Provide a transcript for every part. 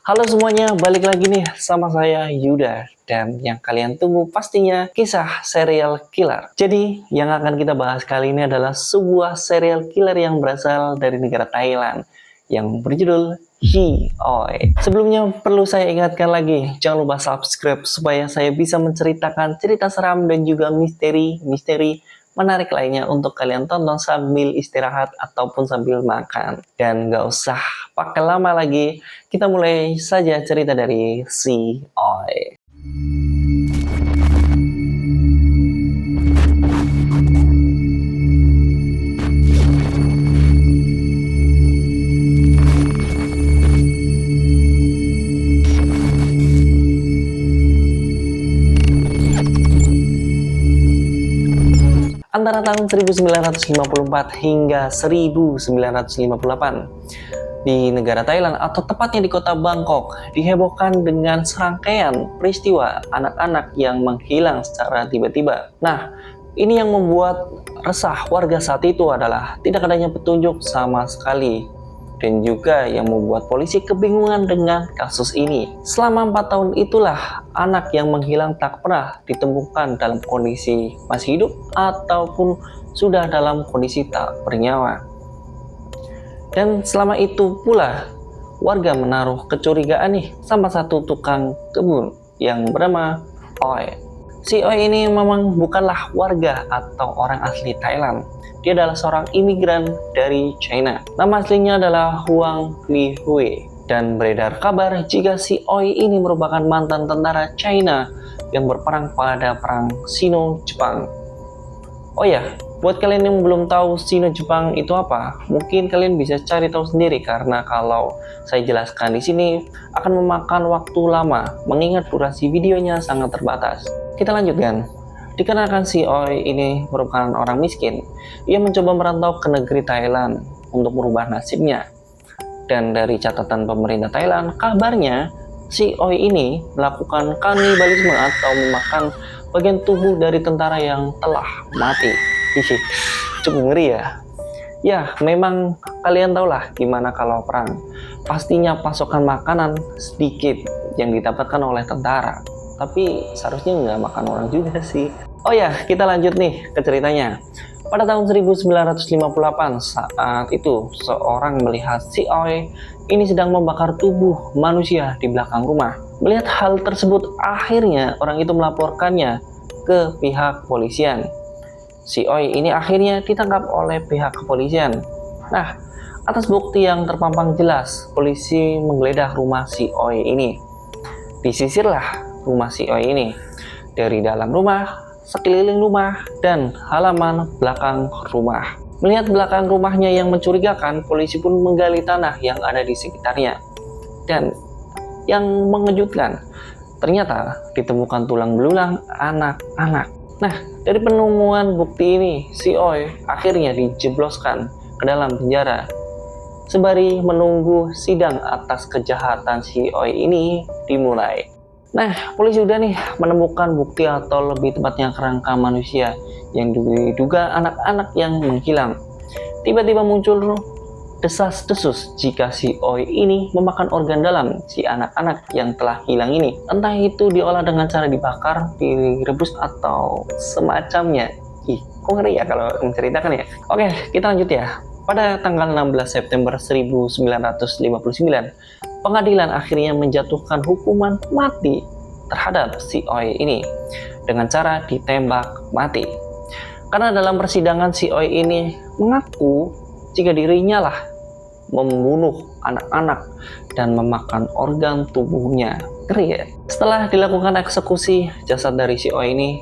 Halo semuanya, balik lagi nih sama saya Yuda. Dan yang kalian tunggu pastinya kisah serial killer. Jadi yang akan kita bahas kali ini adalah sebuah serial killer yang berasal dari negara Thailand yang berjudul Ji-oi. Sebelumnya perlu saya ingatkan lagi, jangan lupa subscribe supaya saya bisa menceritakan cerita seram dan juga misteri menarik lainnya untuk kalian tonton sambil istirahat ataupun sambil makan. Dan gak usah pakai lama lagi, kita mulai saja cerita dari si Oi. Antara tahun 1954 hingga 1958 di negara Thailand atau tepatnya di kota Bangkok dihebohkan dengan serangkaian peristiwa anak-anak yang menghilang secara tiba-tiba. Nah, ini yang membuat resah warga saat itu adalah tidak adanya petunjuk sama sekali dan juga yang membuat polisi kebingungan dengan kasus ini. Selama 4 tahun itulah anak yang menghilang tak pernah ditemukan dalam kondisi masih hidup ataupun sudah dalam kondisi tak bernyawa. Dan selama itu pula warga menaruh kecurigaan nih sama satu tukang kebun yang bernama Oi. Si Oi ini memang bukanlah warga atau orang asli Thailand. Dia adalah seorang imigran dari China. Nama aslinya adalah Huang Lihui. Dan beredar kabar jika si Oi ini merupakan mantan tentara China yang berperang pada perang Sino-Jepang. Oh ya, buat kalian yang belum tahu Sino-Jepang itu apa, mungkin kalian bisa cari tahu sendiri karena kalau saya jelaskan di sini akan memakan waktu lama mengingat durasi videonya sangat terbatas. Kita lanjutkan. Dikarenakan si Oi ini merupakan orang miskin, ia mencoba merantau ke negeri Thailand untuk merubah nasibnya. Dan dari catatan pemerintah Thailand, kabarnya si Oi ini melakukan kanibalisme atau memakan bagian tubuh dari tentara yang telah mati. Ih, cukup ngeri ya. Ya, memang kalian tahulah gimana kalau perang. Pastinya pasokan makanan sedikit yang didapatkan oleh tentara. Tapi seharusnya nggak makan orang juga sih. Oh ya, kita lanjut nih ke ceritanya. Pada tahun 1958 saat itu seorang melihat si Oi ini sedang membakar tubuh manusia di belakang rumah. Melihat hal tersebut akhirnya orang itu melaporkannya ke pihak kepolisian. Si Oi ini akhirnya ditangkap oleh pihak kepolisian. Nah, atas bukti yang terpampang jelas, polisi menggeledah rumah si Oi ini. Disisirlah rumah si Oi ini dari dalam rumah, sekeliling rumah, dan halaman belakang rumah. Melihat belakang rumahnya yang mencurigakan, polisi pun menggali tanah yang ada di sekitarnya. Dan yang mengejutkan, ternyata ditemukan tulang belulang anak-anak. Nah, dari penemuan bukti ini, si Oi akhirnya dijebloskan ke dalam penjara. Sembari menunggu sidang atas kejahatan si Oi ini dimulai. Nah, polisi udah nih menemukan bukti atau lebih tepatnya kerangka manusia yang diduga anak-anak yang menghilang. Tiba-tiba muncul desas-desus jika si Oi ini memakan organ dalam si anak-anak yang telah hilang ini. Entah itu diolah dengan cara dibakar, direbus, atau semacamnya. Ih, kok ngeri ya kalau menceritakan ya. Oke, kita lanjut ya. Pada tanggal 16 September 1959, pengadilan akhirnya menjatuhkan hukuman mati terhadap si Oi ini dengan cara ditembak mati. Karena dalam persidangan si Oi ini mengaku jika dirinya lah membunuh anak-anak dan memakan organ tubuhnya. Ngeri ya? Setelah dilakukan eksekusi, jasad dari si Oi ini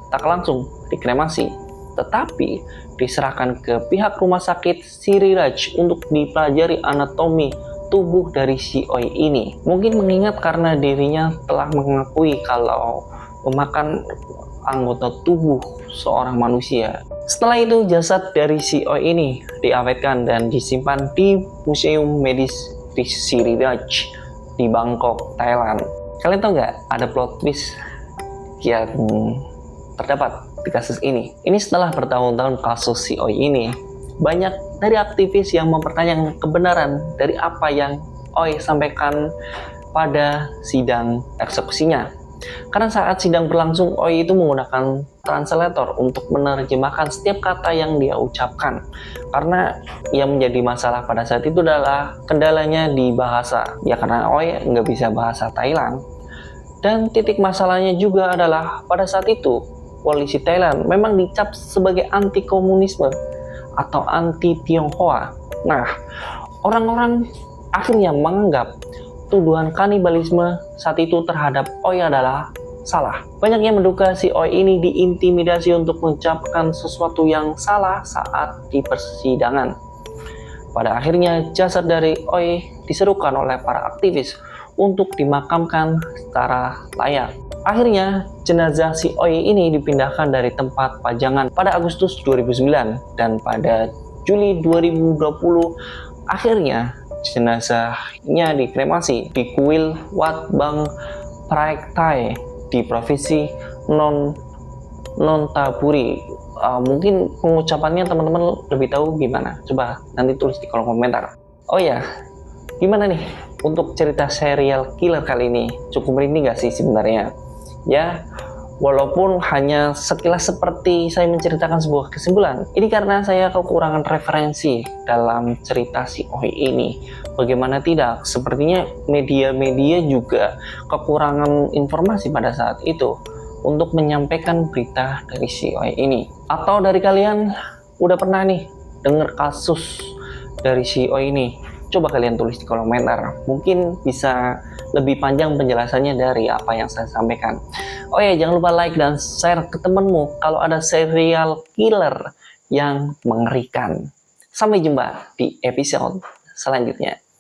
tak langsung dikremasi, tetapi diserahkan ke pihak rumah sakit Siriraj untuk dipelajari anatomi tubuh dari si Oi ini. Mungkin mengingat karena dirinya telah mengakui kalau memakan anggota tubuh seorang manusia. Setelah itu jasad dari si Oi ini diawetkan dan disimpan di Museum Medis di Siriraj di Bangkok, Thailand. Kalian tahu nggak ada plot twist yang terdapat di kasus ini? Ini setelah bertahun-tahun kasus si Oi ini, banyak dari aktivis yang mempertanyakan kebenaran dari apa yang Oi sampaikan pada sidang eksekusinya. Karena saat sidang berlangsung, Oi itu menggunakan translator untuk menerjemahkan setiap kata yang dia ucapkan. Karena yang menjadi masalah pada saat itu adalah kendalanya di bahasa. Ya karena Oi nggak bisa bahasa Thailand. Dan titik masalahnya juga adalah pada saat itu, polisi Thailand memang dicap sebagai anti komunisme atau anti Tionghoa. Nah, orang-orang akhirnya menganggap tuduhan kanibalisme saat itu terhadap Oi adalah salah. Banyak yang menduga si Oi ini diintimidasi untuk mengucapkan sesuatu yang salah saat di persidangan. Pada akhirnya jasad dari Oi diserukan oleh para aktivis untuk dimakamkan secara layak. Akhirnya jenazah si Oi ini dipindahkan dari tempat pajangan pada Agustus 2009 dan pada Juli 2020 akhirnya jenazahnya dikremasi di kuil Wat Bang Praek Thai di provinsi Nonthaburi. Mungkin pengucapannya teman-teman lebih tahu gimana? Coba nanti tulis di kolom komentar. Oh ya, gimana nih untuk cerita serial killer kali ini? Cukup merinding gak sih sebenarnya? Ya, walaupun hanya sekilas seperti saya menceritakan sebuah kesimpulan, ini karena saya kekurangan referensi dalam cerita si Oi ini. Bagaimana tidak, sepertinya media-media juga kekurangan informasi pada saat itu untuk menyampaikan berita dari si Oi ini. Atau dari kalian udah pernah nih dengar kasus dari si Oi ini? Coba kalian tulis di kolom komentar, mungkin bisa lebih panjang penjelasannya dari apa yang saya sampaikan. Oh ya, jangan lupa like dan share ke temenmu kalau ada serial killer yang mengerikan. Sampai jumpa di episode selanjutnya.